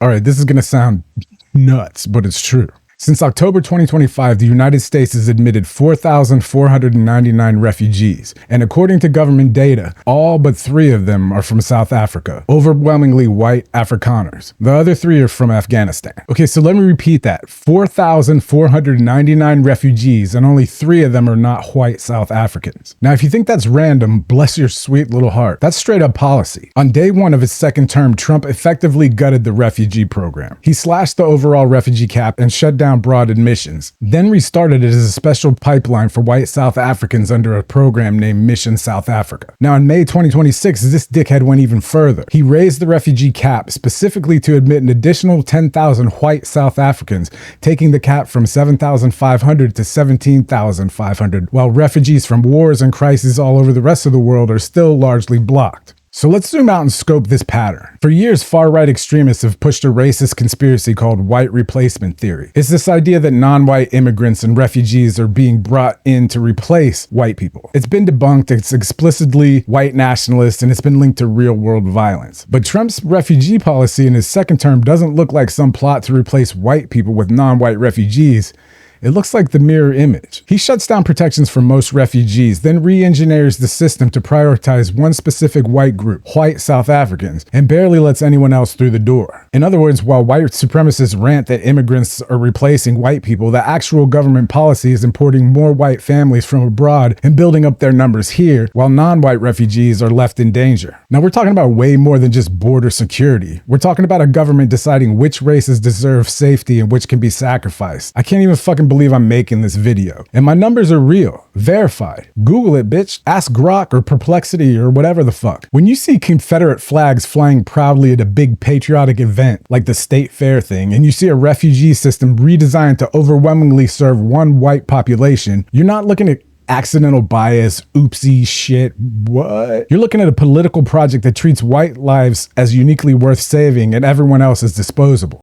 All right, this is going to sound nuts, but it's true. Since October 2025, the United States has admitted 4,499 refugees, and according to government data, all but 3 of them are from South Africa, overwhelmingly white Afrikaners. The other 3 are from Afghanistan. Okay, so let me repeat that. 4,499 refugees, and only 3 of them are not white South Africans. Now, if you think that's random, bless your sweet little heart. That's straight up policy. On day 1 of his second term, Trump effectively gutted the refugee program. He slashed the overall refugee cap and shut down broad admissions, then restarted it as a special pipeline for white South Africans under a program named Mission South Africa. Now in May 2026, this dickhead went even further. He raised the refugee cap specifically to admit an additional 10,000 white South Africans, taking the cap from 7,500 to 17,500, while refugees from wars and crises all over the rest of the world are still largely blocked. So let's zoom out and scope this pattern. For years, far-right extremists have pushed a racist conspiracy called white replacement theory. It's this idea that non-white immigrants and refugees are being brought in to replace white people. It's been debunked, it's explicitly white nationalist, and it's been linked to real-world violence. But Trump's refugee policy in his second term doesn't look like some plot to replace white people with non-white refugees. It looks like the mirror image. He shuts down protections for most refugees, then re-engineers the system to prioritize one specific white group, white South Africans, and barely lets anyone else through the door. In other words, while white supremacists rant that immigrants are replacing white people, the actual government policy is importing more white families from abroad and building up their numbers here, while non-white refugees are left in danger. Now we're talking about way more than just border security. We're talking about a government deciding which races deserve safety and which can be sacrificed. I can't even fucking believe I'm making this video. And my numbers are real, verified. Google it, bitch. Ask Grok or Perplexity or whatever the fuck. When you see Confederate flags flying proudly at a big patriotic event like the state fair thing, and you see a refugee system redesigned to overwhelmingly serve one white population, you're not looking at accidental bias, oopsie shit, what? You're looking at a political project that treats white lives as uniquely worth saving and everyone else as disposable.